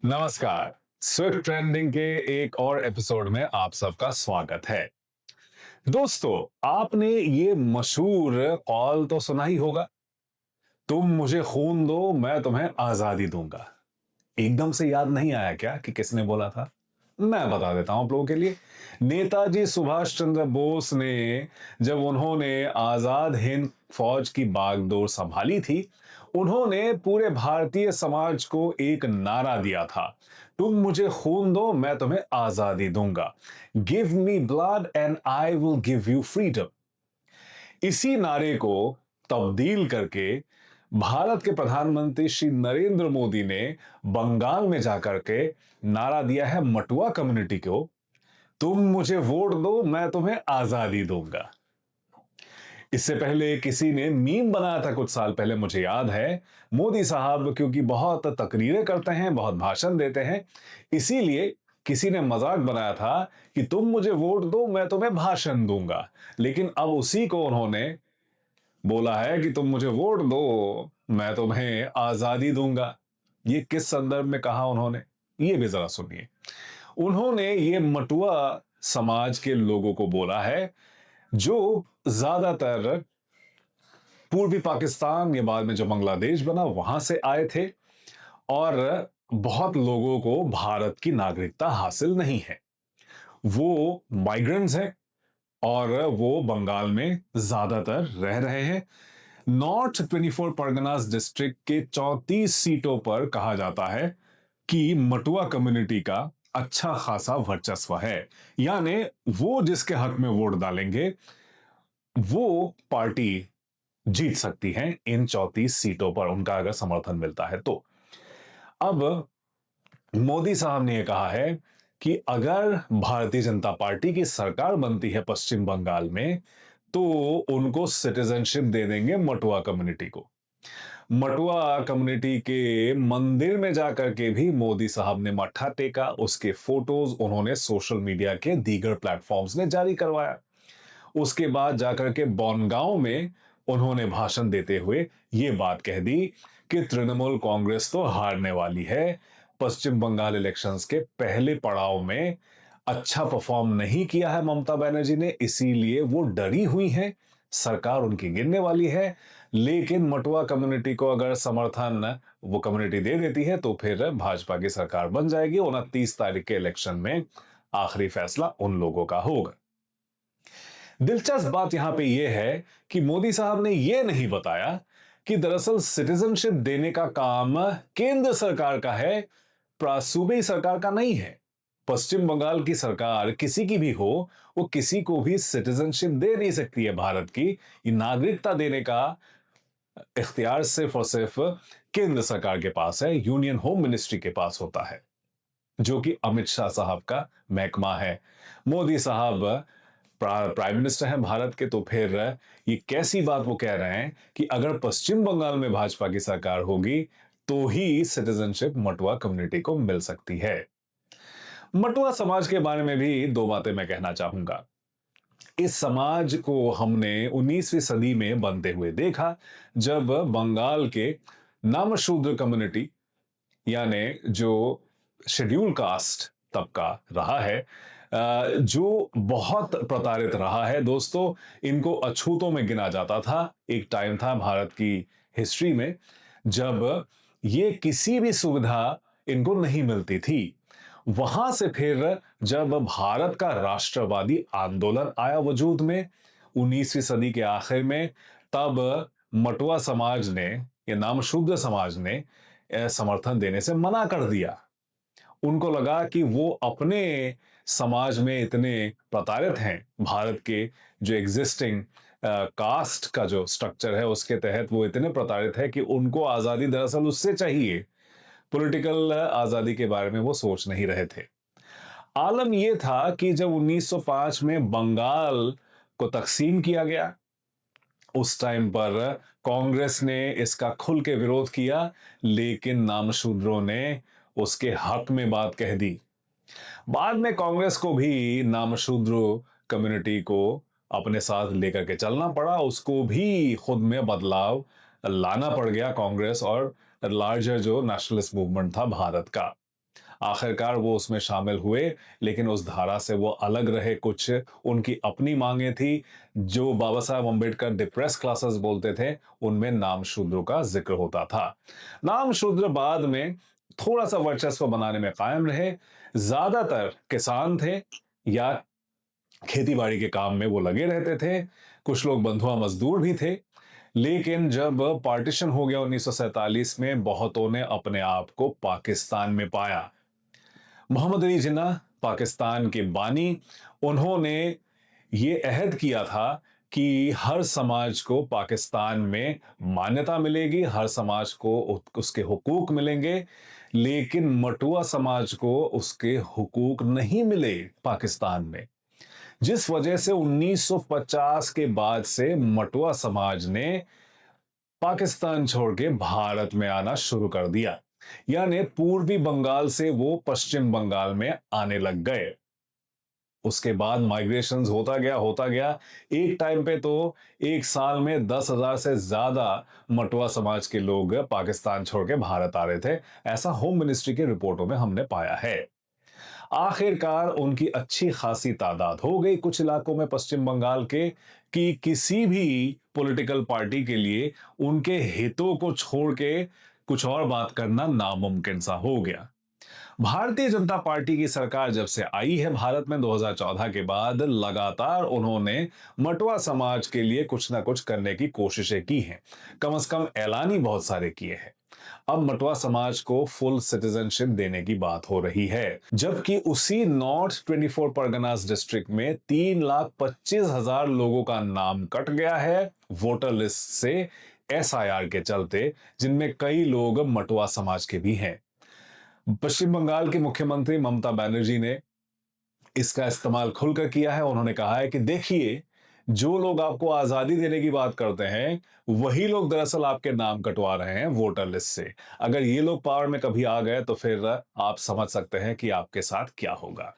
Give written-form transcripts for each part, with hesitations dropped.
नमस्कार। Swift trending के एक और एपिसोड में आप सबका स्वागत है। दोस्तों, आपने ये मशहूर कॉल तो सुना ही होगा, तुम मुझे खून दो मैं तुम्हें आजादी दूंगा। एकदम से याद नहीं आया क्या कि किसने बोला था? मैं बता देता हूं आप लोगों के लिए। नेताजी सुभाष चंद्र बोस ने, जब उन्होंने आजाद हिंद फौज की बागडोर संभाली थी, उन्होंने पूरे भारतीय समाज को एक नारा दिया था, तुम मुझे खून दो मैं तुम्हें आजादी दूंगा। Give me blood and I will give you freedom. इसी नारे को तब्दील करके भारत के प्रधानमंत्री श्री नरेंद्र मोदी ने बंगाल में जाकर के नारा दिया है मटुआ कम्युनिटी को, तुम मुझे वोट दो मैं तुम्हें आजादी दूंगा। इससे पहले किसी ने मीम बनाया था कुछ साल पहले, मुझे याद है। मोदी साहब क्योंकि बहुत तकरीरें करते हैं, बहुत भाषण देते हैं, इसीलिए किसी ने मजाक बनाया था कि तुम मुझे वोट दो मैं तुम्हें भाषण दूंगा। लेकिन अब उसी को उन्होंने बोला है कि तुम मुझे वोट दो मैं तुम्हें आजादी दूंगा। ये किस संदर्भ में कहा उन्होंने, ये भी जरा सुनिए। उन्होंने ये मटुआ समाज के लोगों को बोला है, जो ज्यादातर पूर्वी पाकिस्तान या बाद में जो बांग्लादेश बना वहां से आए थे, और बहुत लोगों को भारत की नागरिकता हासिल नहीं है। वो माइग्रेंट्स हैं और वो बंगाल में ज्यादातर रह रहे हैं। नॉर्थ 24 परगनास डिस्ट्रिक्ट के 34 सीटों पर कहा जाता है कि मटुआ कम्युनिटी का अच्छा खासा वर्चस्व है। यानी वो जिसके हक में वोट डालेंगे वो पार्टी जीत सकती है इन 34 सीटों पर, उनका अगर समर्थन मिलता है तो। अब मोदी साहब ने यह कहा है कि अगर भारतीय जनता पार्टी की सरकार बनती है पश्चिम बंगाल में, तो उनको सिटीजनशिप दे देंगे मटुआ कम्युनिटी को। मटुआ कम्युनिटी के मंदिर में जाकर के भी मोदी साहब ने मत्था टेका, उसके फोटोज उन्होंने सोशल मीडिया के दीगर प्लेटफॉर्म्स में जारी करवाया। उसके बाद जाकर के बनगांव में उन्होंने भाषण देते हुए यह बात कह दी कि तृणमूल कांग्रेस तो हारने वाली है। पश्चिम बंगाल इलेक्शंस के पहले पड़ाव में अच्छा परफॉर्म नहीं किया है ममता बनर्जी ने, इसीलिए वो डरी हुई हैं, सरकार उनकी गिरने वाली है। लेकिन मटुआ कम्युनिटी को अगर समर्थन वो कम्युनिटी दे देती है तो फिर भाजपा की सरकार बन जाएगी। 29 तारीख के इलेक्शन में आखिरी फैसला उन लोगों का होगा। दिलचस्प बात यहां पे यह है कि मोदी साहब ने यह नहीं बताया कि दरअसल सिटीजनशिप देने का काम केंद्र सरकार का है, सूबे सरकार का नहीं है। पश्चिम बंगाल की सरकार किसी की भी हो, वो किसी को भी सिटीजनशिप दे नहीं सकती है भारत की। ये नागरिकता देने का इख्तियार सिर्फ और सिर्फ केंद्र सरकार के पास है, यूनियन होम मिनिस्ट्री के पास होता है, जो कि अमित शाह साहब का महकमा है। मोदी साहब प्राइम मिनिस्टर हैं भारत के, तो फिर ये कैसी बात वो कह रहे हैं कि अगर पश्चिम बंगाल में भाजपा की सरकार होगी तो ही सिटीजनशिप मटुआ कम्युनिटी को मिल सकती है। मटुआ समाज के बारे में भी दो बातें मैं कहना चाहूंगा। इस समाज को हमने 19वीं सदी में बनते हुए देखा, जब बंगाल के नामशूद्र कम्युनिटी यानी जो शेड्यूल कास्ट तबका रहा है, जो बहुत प्रताड़ित रहा है दोस्तों, इनको अछूतों में गिना जाता था। एक टाइम था भारत की हिस्ट्री में जब ये किसी भी सुविधा इनको नहीं मिलती थी। वहां से फिर जब भारत का राष्ट्रवादी आंदोलन आया वजूद में 19वीं सदी के आखिर में, तब मटुआ समाज ने या नामशूद्र समाज ने समर्थन देने से मना कर दिया। उनको लगा कि वो अपने समाज में इतने प्रताड़ित हैं, भारत के जो एग्जिस्टिंग कास्ट का जो स्ट्रक्चर है उसके तहत वो इतने प्रताड़ित है कि उनको आजादी दरअसल उससे चाहिए। पॉलिटिकल आजादी के बारे में वो सोच नहीं रहे थे। आलम यह था कि जब 1905 में बंगाल को तकसीम किया गया, उस टाइम पर कांग्रेस ने इसका खुल के विरोध किया, लेकिन नामशूद्रों ने उसके हक में बात कह दी। बाद में कांग्रेस को भी नामशूद्र कम्युनिटी को अपने साथ लेकर के चलना पड़ा, उसको भी खुद में बदलाव लाना पड़ गया कांग्रेस और लार्जर जो नेशनलिस्ट मूवमेंट था भारत का। आखिरकार वो उसमें शामिल हुए, लेकिन उस धारा से वो अलग रहे। कुछ उनकी अपनी मांगे थी। जो बाबा साहब अम्बेडकर डिप्रेस क्लासेस बोलते थे, उनमें नाम शूद्रों का जिक्र होता था। नाम शूद्र बाद में थोड़ा सा वर्चस्व बनाने में कायम रहे। ज्यादातर किसान थे या खेती बाड़ी के काम में वो लगे रहते थे। कुछ लोग बंधुआ मजदूर भी थे। लेकिन जब पार्टीशन हो गया 1947 में, बहुतों ने अपने आप को पाकिस्तान में पाया। मोहम्मद अली जिन्ना पाकिस्तान के बानी, उन्होंने ये अहद किया था कि हर समाज को पाकिस्तान में मान्यता मिलेगी, हर समाज को उसके हुकूक मिलेंगे, लेकिन मटुआ समाज को उसके हुकूक नहीं मिले पाकिस्तान में। जिस वजह से 1950 के बाद से मटुआ समाज ने पाकिस्तान छोड़ के भारत में आना शुरू कर दिया। यानी पूर्वी बंगाल से वो पश्चिम बंगाल में आने लग गए। उसके बाद माइग्रेशंस होता गया। एक टाइम पे तो एक साल में 10,000 से ज्यादा मटुआ समाज के लोग पाकिस्तान छोड़ के भारत आ रहे थे। ऐसा होम मिनिस्ट्री की रिपोर्टों में हमने पाया है। आखिरकार उनकी अच्छी खासी तादाद हो गई कुछ इलाकों में पश्चिम बंगाल के, कि किसी भी पॉलिटिकल पार्टी के लिए उनके हितों को छोड़ के कुछ और बात करना नामुमकिन सा हो गया। भारतीय जनता पार्टी की सरकार जब से आई है भारत में 2014 के बाद, लगातार उन्होंने मटुआ समाज के लिए कुछ ना कुछ करने की कोशिशें की हैं। कम से कम ऐलान ही बहुत सारे किए हैं। अब मटुआ समाज को फुल सिटीजनशिप देने की बात हो रही है, जबकि उसी नॉर्थ 24 परगनास डिस्ट्रिक्ट में 3,25,000 लोगों का नाम कट गया है वोटर लिस्ट से SIR के चलते, जिनमें कई लोग मटुआ समाज के भी हैं। पश्चिम बंगाल की मुख्यमंत्री ममता बनर्जी ने इसका इस्तेमाल खुलकर किया है। उन्होंने कहा है कि देखिए, जो लोग आपको आजादी देने की बात करते हैं, वही लोग दरअसल आपके नाम कटवा रहे हैं वोटर लिस्ट से। अगर ये लोग पावर में कभी आ गए तो फिर आप समझ सकते हैं कि आपके साथ क्या होगा।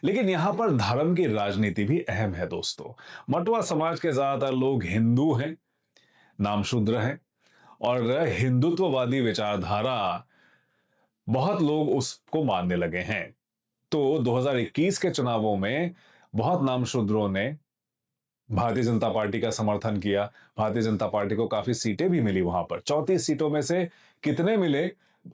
लेकिन यहां पर धर्म की राजनीति भी अहम है दोस्तों। मटुआ समाज के ज्यादातर लोग हिंदू हैं, नामशूद्र हैं, और हिंदुत्ववादी विचारधारा बहुत लोग उसको मानने लगे हैं। तो 2021 के चुनावों में बहुत नामशूद्रों ने भारतीय जनता पार्टी का समर्थन किया। भारतीय जनता पार्टी को काफी सीटें भी मिली वहां पर। 34 सीटों में से कितने मिले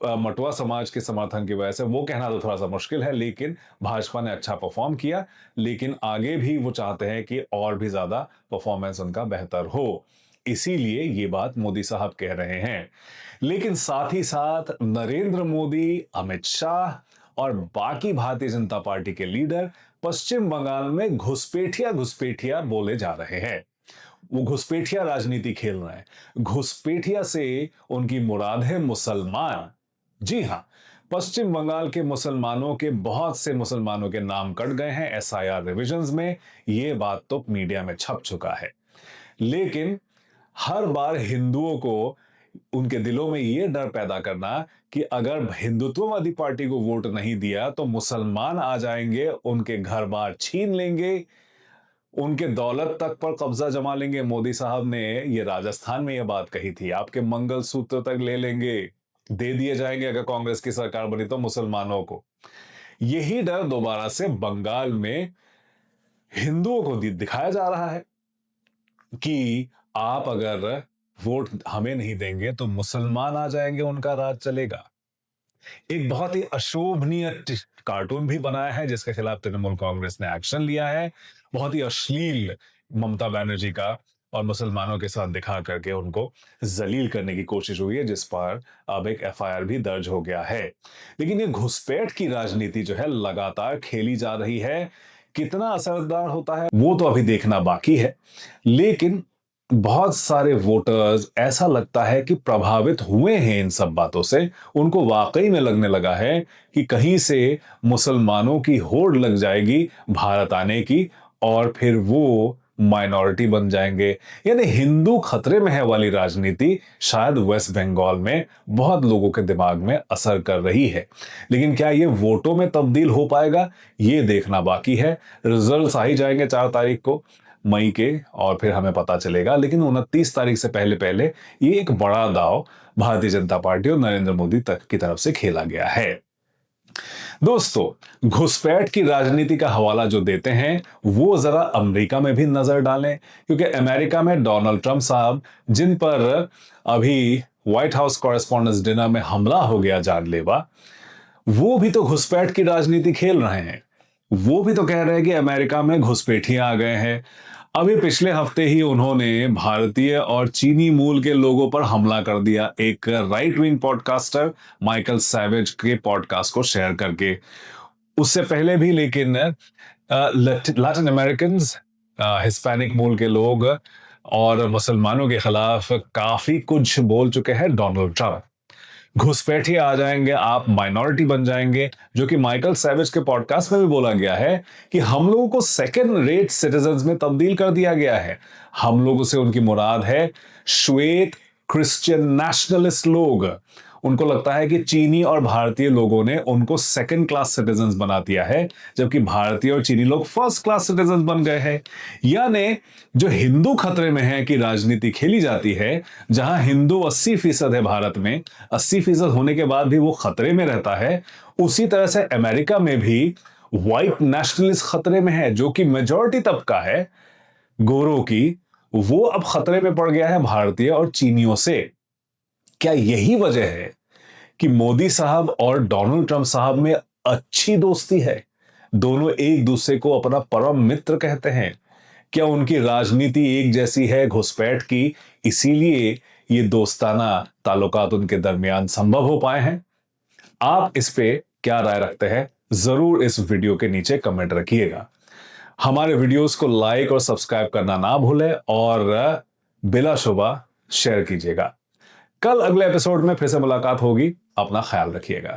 मटुआ समाज के समर्थन की वजह से, वो कहना तो थोड़ा सा मुश्किल है, लेकिन भाजपा ने अच्छा परफॉर्म किया। लेकिन आगे भी वो चाहते हैं कि और भी ज्यादा परफॉर्मेंस उनका बेहतर हो, इसीलिए ये बात मोदी साहब कह रहे हैं। लेकिन साथ ही साथ नरेंद्र मोदी, अमित शाह और बाकी भारतीय जनता पार्टी के लीडर पश्चिम बंगाल में घुसपैठिया घुसपैठिया बोले जा रहे हैं। वो घुसपैठिया राजनीति खेल रहे हैं। घुसपैठिया से उनकी मुराद है मुसलमान। जी हां, पश्चिम बंगाल के मुसलमानों के, बहुत से मुसलमानों के नाम कट गए हैं SIR रिविजन्स में। ये बात तो मीडिया में छप चुका है। लेकिन हर बार हिंदुओं को उनके दिलों में यह डर पैदा करना कि अगर हिंदुत्ववादी पार्टी को वोट नहीं दिया तो मुसलमान आ जाएंगे, उनके घर बार छीन लेंगे, उनके दौलत तक पर कब्जा जमा लेंगे। मोदी साहब ने ये राजस्थान में यह बात कही थी, आपके मंगलसूत्र तक ले लेंगे, दे दिए जाएंगे अगर कांग्रेस की सरकार बनी तो मुसलमानों को। यही डर दोबारा से बंगाल में हिंदुओं को दिखाया जा रहा है कि आप अगर वोट हमें नहीं देंगे तो मुसलमान आ जाएंगे, उनका राज चलेगा। एक बहुत ही अशोभनीय कार्टून भी बनाया है जिसके खिलाफ तृणमूल कांग्रेस ने एक्शन लिया है। बहुत ही अश्लील ममता बनर्जी का और मुसलमानों के साथ दिखा करके उनको जलील करने की कोशिश हुई है, जिस पर अब एक FIR भी दर्ज हो गया है। लेकिन ये घुसपैठ की राजनीति जो है लगातार खेली जा रही है। कितना असरदार होता है वो तो अभी देखना बाकी है, लेकिन बहुत सारे वोटर्स ऐसा लगता है कि प्रभावित हुए हैं इन सब बातों से। उनको वाकई में लगने लगा है कि कहीं से मुसलमानों की होड़ लग जाएगी भारत आने की और फिर वो माइनॉरिटी बन जाएंगे। यानी हिंदू खतरे में है वाली राजनीति शायद वेस्ट बंगाल में बहुत लोगों के दिमाग में असर कर रही है। लेकिन क्या ये वोटों में तब्दील हो पाएगा, ये देखना बाकी है। रिजल्ट्स आ ही जाएंगे 4 तारीख को मई के, और फिर हमें पता चलेगा। लेकिन 29 तारीख से पहले पहले ये एक बड़ा दांव भारतीय जनता पार्टी और नरेंद्र मोदी तक की तरफ से खेला गया है। दोस्तों, घुसपैठ की राजनीति का हवाला जो देते हैं वो जरा अमेरिका में भी नजर डालें, क्योंकि अमेरिका में डोनाल्ड ट्रंप साहब, जिन पर अभी व्हाइट हाउस कॉरेस्पॉन्डेंस डिनर में हमला हो गया जानलेवा, वो भी तो घुसपैठ की राजनीति खेल रहे हैं। वो भी तो कह रहे हैं कि अमेरिका में घुसपैठिए आ गए हैं। अभी पिछले हफ्ते ही उन्होंने भारतीय और चीनी मूल के लोगों पर हमला कर दिया, एक right wing podcaster Michael savage के पॉडकास्ट को शेयर करके। उससे पहले भी लेकिन लैटिन अमेरिकन, हिस्पैनिक मूल के लोग और मुसलमानों के खिलाफ काफी कुछ बोल चुके हैं डोनाल्ड ट्रंप। घुसपैठिए आ जाएंगे, आप माइनॉरिटी बन जाएंगे, जो कि माइकल सैवेज के पॉडकास्ट में भी बोला गया है कि हम लोगों को सेकंड रेट सिटीजन्स में तब्दील कर दिया गया है। हम लोगों से उनकी मुराद है श्वेत क्रिश्चियन नेशनलिस्ट लोग। उनको लगता है कि चीनी और भारतीय लोगों ने उनको सेकंड क्लास सिटीजन्स बना दिया है, जबकि भारतीय और चीनी लोग फर्स्ट क्लास सिटीजन्स बन गए हैं। यानी जो हिंदू खतरे में है कि राजनीति खेली जाती है, जहां हिंदू 80% है भारत में, 80% होने के बाद भी वो खतरे में रहता है, उसी तरह से अमेरिका में भी व्हाइट नेशनलिस्ट खतरे में है, जो कि मेजॉरिटी तबका है गोरों की, वो अब खतरे में पड़ गया है भारतीय और चीनियों से। क्या यही वजह है कि मोदी साहब और डोनाल्ड ट्रंप साहब में अच्छी दोस्ती है? दोनों एक दूसरे को अपना परम मित्र कहते हैं। क्या उनकी राजनीति एक जैसी है घुसपैठ की, इसीलिए ये दोस्ताना ताल्लुकात उनके दरमियान संभव हो पाए हैं? आप इस पे क्या राय रखते हैं? जरूर इस वीडियो के नीचे कमेंट रखिएगा। हमारे वीडियोस को लाइक और सब्सक्राइब करना ना भूलें और बिलाशुबा शेयर कीजिएगा। कल अगले एपिसोड में फिर से मुलाकात होगी। अपना ख्याल रखिएगा।